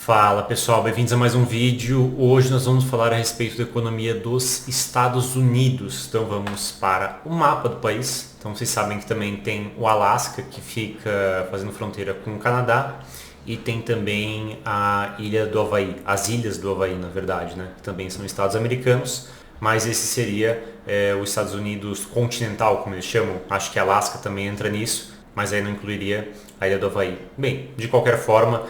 Fala pessoal, bem-vindos a mais um vídeo. Hoje nós vamos falar a respeito da economia dos Estados Unidos. Então vamos para o mapa do país. Então vocês sabem que também tem o Alasca, que fica fazendo fronteira com o Canadá, e tem também a ilha do Havaí, as ilhas do Havaí, na verdade, né? Que também são estados americanos, mas esse seria os Estados Unidos continental, como eles chamam. Acho que Alasca também entra nisso, mas aí não incluiria a ilha do Havaí. Bem, de qualquer forma,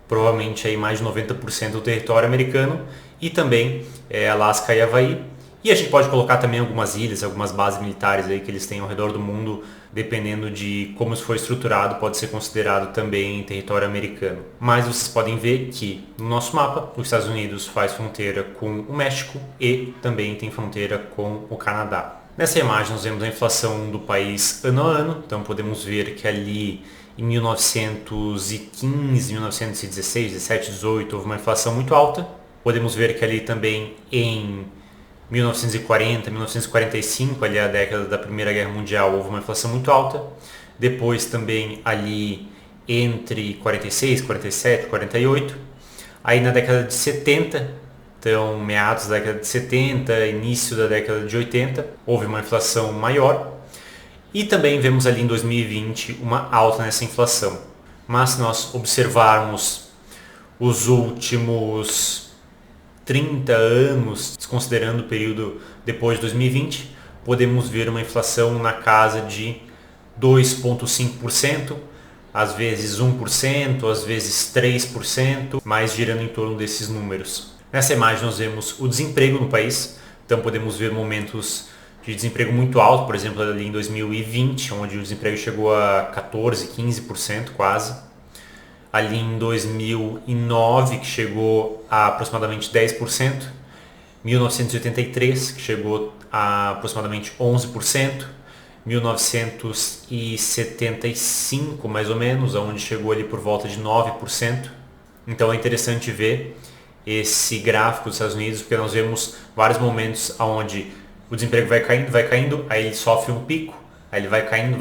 provavelmente aí mais de 90% do território americano, e também Alasca e Havaí. E a gente pode colocar também algumas ilhas, algumas bases militares aí que eles têm ao redor do mundo, dependendo de como isso foi estruturado, pode ser considerado também território americano. Mas vocês podem ver que no nosso mapa, os Estados Unidos faz fronteira com o México e também tem fronteira com o Canadá. Nessa imagem nós vemos a inflação do país ano a ano, então podemos ver que ali em 1915, 1916, 17, 18 houve uma inflação muito alta. Podemos ver que ali também em 1940, 1945, ali a década da Primeira Guerra Mundial, houve uma inflação muito alta. Depois também ali entre 46, 47, 48. Aí na década de 70, então meados da década de 70, início da década de 80, houve uma inflação maior. E também vemos ali em 2020 uma alta nessa inflação. Mas se nós observarmos os últimos 30 anos, desconsiderando o período depois de 2020, podemos ver uma inflação na casa de 2,5%, às vezes 1%, às vezes 3%, mas girando em torno desses números. Nessa imagem nós vemos o desemprego no país, então podemos ver momentos de desemprego muito alto, por exemplo, ali em 2020, onde o desemprego chegou a 14, 15% quase. Ali em 2009, que chegou a aproximadamente 10%. 1983, que chegou a aproximadamente 11%. 1975, mais ou menos, onde chegou ali por volta de 9%. Então é interessante ver esse gráfico dos Estados Unidos, porque nós vemos vários momentos onde o desemprego vai caindo, aí ele sofre um pico, aí ele vai caindo,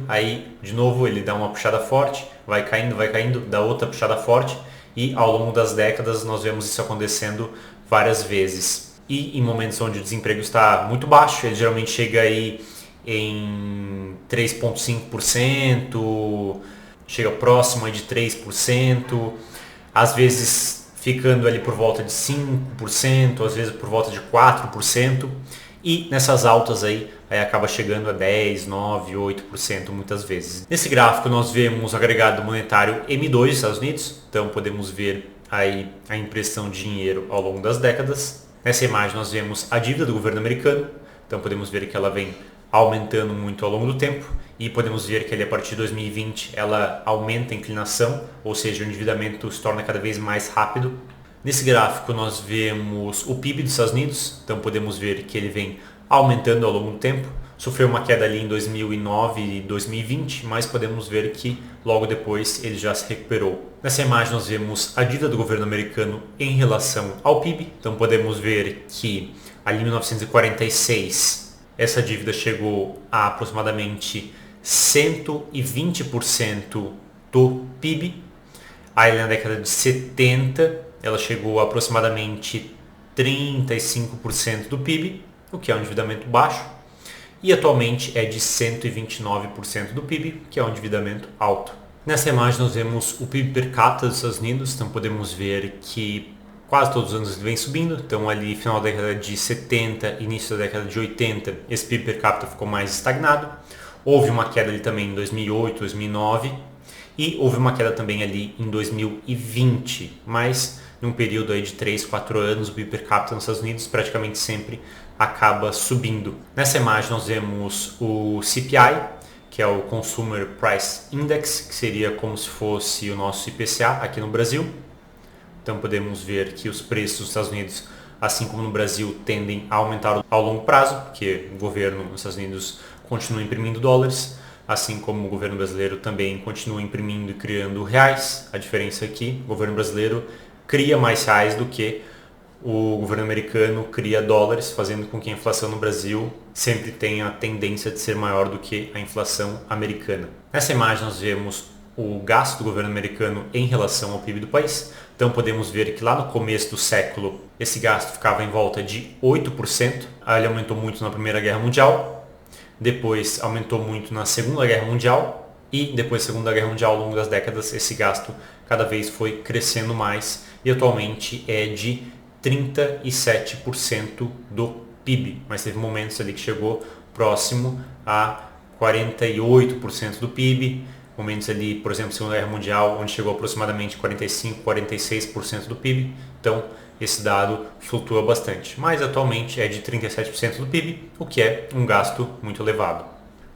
aí de novo ele dá uma puxada forte, vai caindo, dá outra puxada forte, e ao longo das décadas nós vemos isso acontecendo várias vezes. E em momentos onde o desemprego está muito baixo, ele geralmente chega aí em 3,5%, chega próximo de 3%, às vezes ficando ali por volta de 5%, às vezes por volta de 4%. E nessas altas aí acaba chegando a 10, 9, 8% muitas vezes. Nesse gráfico nós vemos o agregado monetário M2 dos Estados Unidos, então podemos ver aí a impressão de dinheiro ao longo das décadas. Nessa imagem nós vemos a dívida do governo americano, então podemos ver que ela vem aumentando muito ao longo do tempo, e podemos ver que ali a partir de 2020 ela aumenta a inclinação, ou seja, o endividamento se torna cada vez mais rápido. Nesse gráfico nós vemos o PIB dos Estados Unidos, então podemos ver que ele vem aumentando ao longo do tempo. Sofreu uma queda ali em 2009 e 2020, mas podemos ver que logo depois ele já se recuperou. Nessa imagem nós vemos a dívida do governo americano em relação ao PIB, então podemos ver que ali em 1946 essa dívida chegou a aproximadamente 120% do PIB. Aí na década de 70 ela chegou a aproximadamente 35% do PIB, o que é um endividamento baixo, e atualmente é de 129% do PIB, que é um endividamento alto. Nessa imagem nós vemos o PIB per capita dos Estados Unidos, então podemos ver que quase todos os anos ele vem subindo, então ali final da década de 70, início da década de 80, esse PIB per capita ficou mais estagnado. Houve uma queda ali também em 2008, 2009, e houve uma queda também ali em 2020, mas num período aí de 3, 4 anos, o PIB per capita nos Estados Unidos praticamente sempre acaba subindo. Nessa imagem nós vemos o CPI, que é o Consumer Price Index, que seria como se fosse o nosso IPCA aqui no Brasil. Então podemos ver que os preços dos Estados Unidos, assim como no Brasil, tendem a aumentar ao longo prazo, porque o governo dos Estados Unidos continua imprimindo dólares, assim como o governo brasileiro também continua imprimindo e criando reais. A diferença é que o governo brasileiro cria mais reais do que o governo americano cria dólares, fazendo com que a inflação no Brasil sempre tenha a tendência de ser maior do que a inflação americana. Nessa imagem nós vemos o gasto do governo americano em relação ao PIB do país. Então podemos ver que lá no começo do século esse gasto ficava em volta de 8%. Ele aumentou muito na Primeira Guerra Mundial, depois aumentou muito na Segunda Guerra Mundial e depois da Segunda Guerra Mundial, ao longo das décadas, esse gasto cada vez foi crescendo mais e atualmente é de 37% do PIB, mas teve momentos ali que chegou próximo a 48% do PIB, momentos ali, por exemplo, Segunda Guerra Mundial, onde chegou aproximadamente 45, 46% do PIB, então esse dado flutua bastante, mas atualmente é de 37% do PIB, o que é um gasto muito elevado.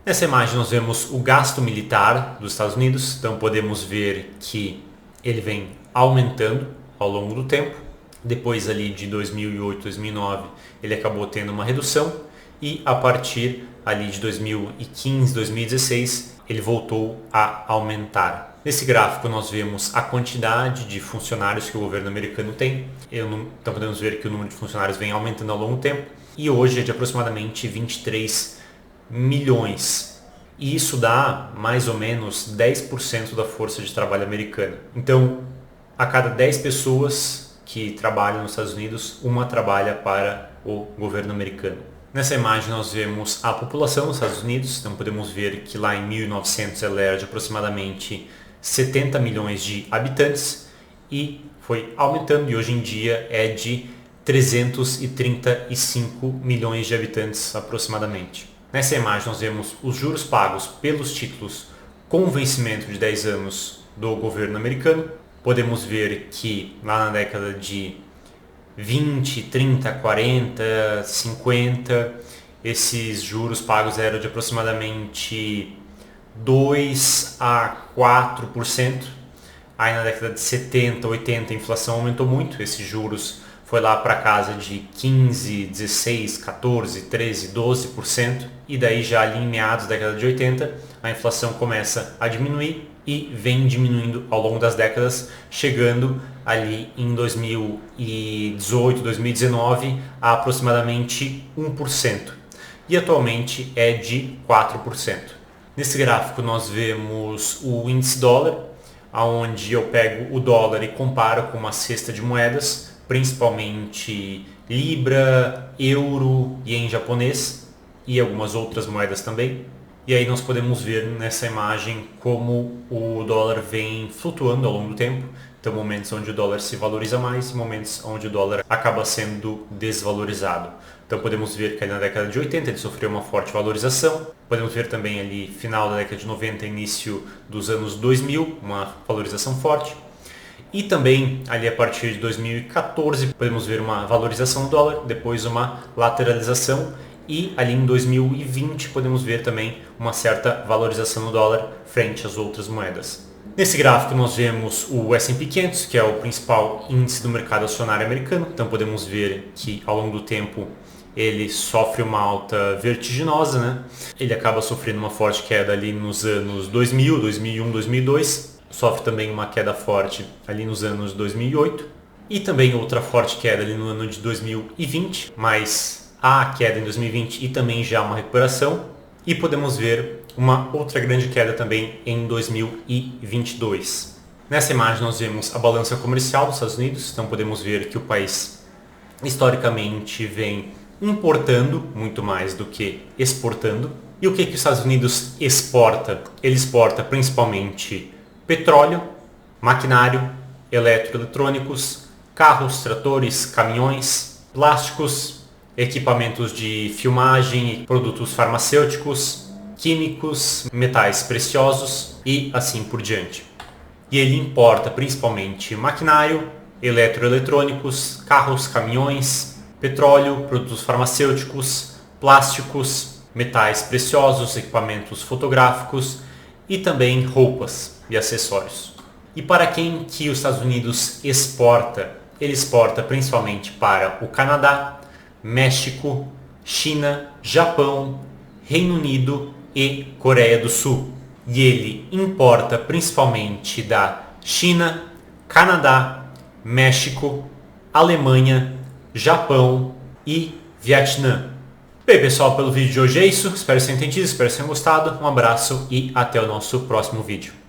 Nessa imagem nós vemos o gasto militar dos Estados Unidos, então podemos ver que ele vem aumentando ao longo do tempo. Depois ali de 2008, 2009, ele acabou tendo uma redução e a partir ali de 2015, 2016, ele voltou a aumentar. Nesse gráfico nós vemos a quantidade de funcionários que o governo americano tem. Então podemos ver que o número de funcionários vem aumentando ao longo do tempo e hoje é de aproximadamente 23 milhões. E isso dá mais ou menos 10% da força de trabalho americana. Então, a cada 10 pessoas que trabalham nos Estados Unidos, uma trabalha para o governo americano. Nessa imagem nós vemos a população dos Estados Unidos, então podemos ver que lá em 1900 ela era de aproximadamente 70 milhões de habitantes e foi aumentando e hoje em dia é de 335 milhões de habitantes aproximadamente. Nessa imagem nós vemos os juros pagos pelos títulos com vencimento de 10 anos do governo americano. Podemos ver que lá na década de 20, 30, 40, 50, esses juros pagos eram de aproximadamente 2 a 4%. Aí na década de 70, 80 a inflação aumentou muito, esses juros foi lá para casa de 15, 16, 14, 13, 12%. E daí já ali em meados da década de 80, a inflação começa a diminuir e vem diminuindo ao longo das décadas, chegando ali em 2018, 2019 a aproximadamente 1%. E atualmente é de 4%. Nesse gráfico nós vemos o índice dólar, onde eu pego o dólar e comparo com uma cesta de moedas, principalmente libra, euro, ien japonês e algumas outras moedas também. E aí nós podemos ver nessa imagem como o dólar vem flutuando ao longo do tempo. Então momentos onde o dólar se valoriza mais e momentos onde o dólar acaba sendo desvalorizado. Então podemos ver que ali na década de 80 ele sofreu uma forte valorização. Podemos ver também ali final da década de 90, início dos anos 2000, uma valorização forte. E também ali a partir de 2014 podemos ver uma valorização do dólar, depois uma lateralização. E ali em 2020 podemos ver também uma certa valorização do dólar frente às outras moedas. Nesse gráfico nós vemos o S&P 500, que é o principal índice do mercado acionário americano. Então podemos ver que ao longo do tempo ele sofre uma alta vertiginosa, né? Ele acaba sofrendo uma forte queda ali nos anos 2000, 2001, 2002. Sofre também uma queda forte ali nos anos 2008. E também outra forte queda ali no ano de 2020, mas há queda em 2020 e também já uma recuperação. E podemos ver uma outra grande queda também em 2022. Nessa imagem nós vemos a balança comercial dos Estados Unidos, então podemos ver que o país historicamente vem importando muito mais do que exportando. E o que os Estados Unidos exporta? Ele exporta principalmente petróleo, maquinário, eletroeletrônicos, carros, tratores, caminhões, plásticos, equipamentos de filmagem, produtos farmacêuticos, químicos, metais preciosos e assim por diante. E ele importa principalmente maquinário, eletroeletrônicos, carros, caminhões, petróleo, produtos farmacêuticos, plásticos, metais preciosos, equipamentos fotográficos e também roupas e acessórios. E para quem que os Estados Unidos exporta? Ele exporta principalmente para o Canadá, México, China, Japão, Reino Unido e Coreia do Sul. E ele importa principalmente da China, Canadá, México, Alemanha, Japão e Vietnã. Bem pessoal, pelo vídeo de hoje é isso. Espero que vocês tenham entendido, espero que vocês tenham gostado. Um abraço e até o nosso próximo vídeo.